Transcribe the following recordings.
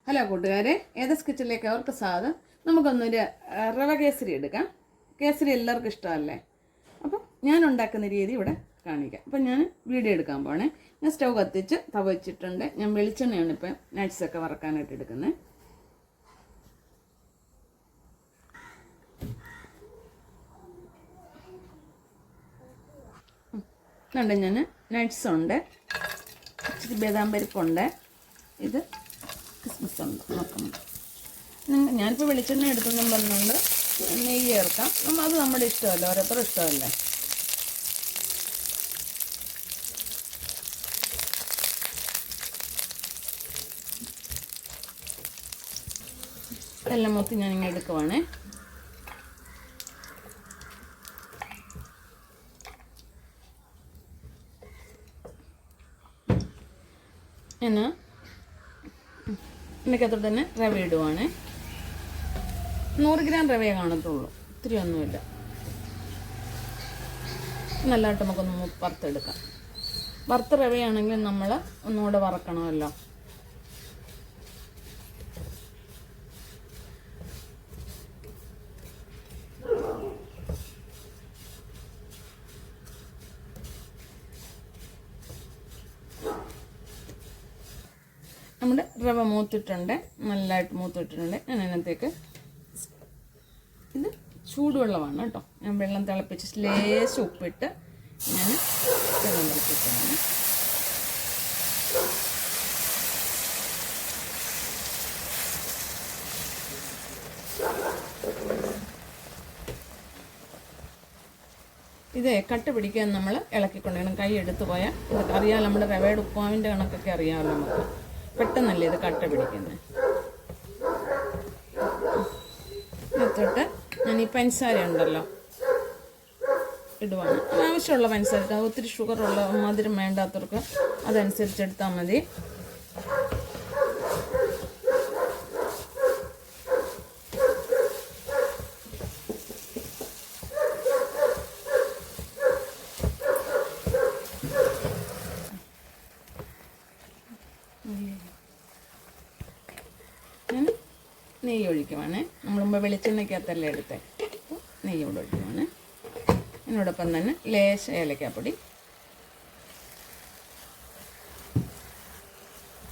Hello കൂട്ടുകാരെ, ഏതസ് കിച്ചണിലേക്ക് അവർക്ക് സ്വാഗതം. നമുക്കൊന്നൊരു റവ കേസരി എടുക്കാം. കേസരി എല്ലാവർക്കും ഇഷ്ടമല്ലേ? അപ്പം ഞാൻ ഉണ്ടാക്കുന്ന രീതി ഇവിടെ കാണിക്കാം. അപ്പം ഞാൻ വീഡിയോ എടുക്കാൻ പോണേ. ഞാൻ സ്റ്റൗ കത്തിച്ച് തവ വെച്ചിട്ടുണ്ട്. ഞാൻ വെളിച്ചെണ്ണയാണ് ഇപ്പം നട്ട്സൊക്കെ വറക്കാനായിട്ട് എടുക്കുന്നത്. കണ്ട് ഞാൻ നട്ട്സുണ്ട്, ഇച്ചിരി ബദാം പരിപ്പുണ്ട്, ഇത് കിസ്മിസ് ഉണ്ട്. നോക്കുന്നുണ്ട് ഞാനിപ്പോൾ വെളിച്ചെണ്ണ എടുത്തെന്നും പറഞ്ഞുകൊണ്ട് നെയ്യ് ചേർക്കാം. അത് നമ്മുടെ ഇഷ്ടമല്ല, ഓരോരുത്തരും ഇഷ്ടമല്ലേ. എല്ലാം മൊത്തം ഞാനിങ്ങനെ എടുക്കുവാണേ. ഞാൻ ഇതിനകത്തോട്ട് തന്നെ റവ ഇടുവാണ്. 100 ഗ്രാം റവയെ കാണത്തുള്ളൂ, ഇത്തിരി ഒന്നുമില്ല. നല്ലതായിട്ട് നമുക്കൊന്ന് വറുത്തെടുക്കാം. വറുത്ത റവയാണെങ്കിൽ നമ്മൾ ഒന്നുകൂടെ വറക്കണമല്ലോ. നമ്മുടെ റവ മൂത്തിട്ടുണ്ട്, നല്ലതായിട്ട് മൂത്തിട്ടുണ്ട്. ഞാൻ അതിനകത്തേക്ക് ഇത് ചൂടുവെള്ളമാണ് കേട്ടോ. ഞാൻ വെള്ളം തിളപ്പിച്ച് ലേശം ഉപ്പിട്ട് ഞാൻ വെള്ളം തിളപ്പിച്ചാണ്. ഇതേ കട്ട പിടിക്കാൻ നമ്മൾ ഇളക്കിക്കൊണ്ടിരിക്കണം. കൈ എടുത്തു പോയാൽ ഇതൊക്കെ അറിയാമല്ലോ, നമ്മുടെ റവയുടെ ഉപ്പാവിൻ്റെ കണക്കൊക്കെ അറിയാമല്ലോ നമുക്ക്. പെട്ടെന്നല്ലേ ഇത് കട്ട പിടിക്കുന്നത്. എന്നിട്ട് ഞാൻ ഈ പഞ്ചസാര ഉണ്ടല്ലോ ഇടുവാണ്. ആവശ്യമുള്ള പഞ്ചസാര, ഒത്തിരി ഷുഗറുള്ള മധുരം വേണ്ടാത്തവർക്ക് അതനുസരിച്ചെടുത്താൽ മതി. ഞാൻ നെയ്യ് ഒഴിക്കുവാണ്. നമ്മൾ മുമ്പ് വെളിച്ചെണ്ണയ്ക്കകത്തല്ലേ എടുത്തേ, നെയ്യ് കൂടെ ഒഴിക്കുവാണ്. അതിനോടൊപ്പം തന്നെ ലേശ ഏലക്കാപ്പൊടി,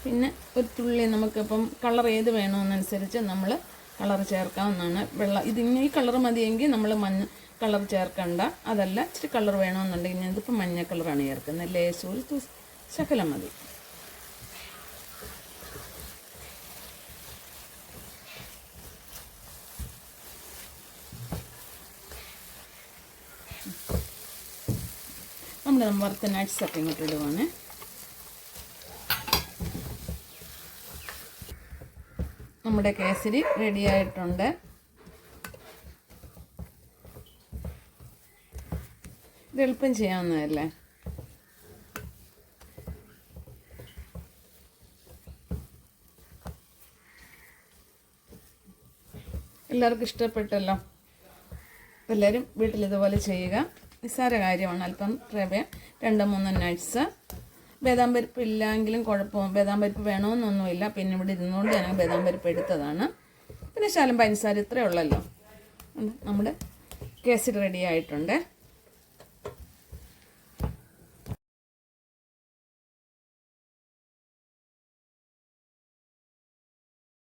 പിന്നെ ഒരു തുള്ളി നമുക്കിപ്പം കളർ ഏത് വേണമെന്നനുസരിച്ച് നമ്മൾ കളർ ചേർക്കാവുന്നതാണ്. ഈ കളർ മതിയെങ്കിൽ നമ്മൾ മഞ്ഞ കളർ ചേർക്കണ്ട. അതല്ല ഇച്ചിരി കളർ വേണമെന്നുണ്ടെങ്കിൽ ഞാനിതിപ്പോൾ മഞ്ഞ കളറാണ് ചേർക്കുന്നത്. ലേശം ഒരു ശകലം മതി. നമ്മൾ വറുത്ത നട്ട്സൊക്കെ ഇങ്ങോട്ട് ഇടുവാണ്. നമ്മുടെ കേസരി റെഡി ആയിട്ടുണ്ട്. ഇത് എളുപ്പം ചെയ്യാവുന്നതല്ലേ. എല്ലാവർക്കും ഇഷ്ടപ്പെട്ടല്ലോ. എല്ലാവരും വീട്ടിലിതുപോലെ ചെയ്യുക. നിസ്സാര കാര്യമാണ്. അല്പം റവ, 2-3 നട്ട്സ്, ബദാം പരിപ്പ് ഇല്ലെങ്കിലും കുഴപ്പം, ബദാം പരിപ്പ് വേണമെന്നൊന്നുമില്ല. പിന്നെ ഇവിടെ ഇരുന്നുകൊണ്ട് ഞാൻ ബദാം പരിപ്പ് എടുത്തതാണ്. പിന്നെ ശകലം പഞ്ചസാര, ഇത്രയേ ഉള്ളല്ലോ. നമ്മുടെ കേസരി റെഡി ആയിട്ടുണ്ട്.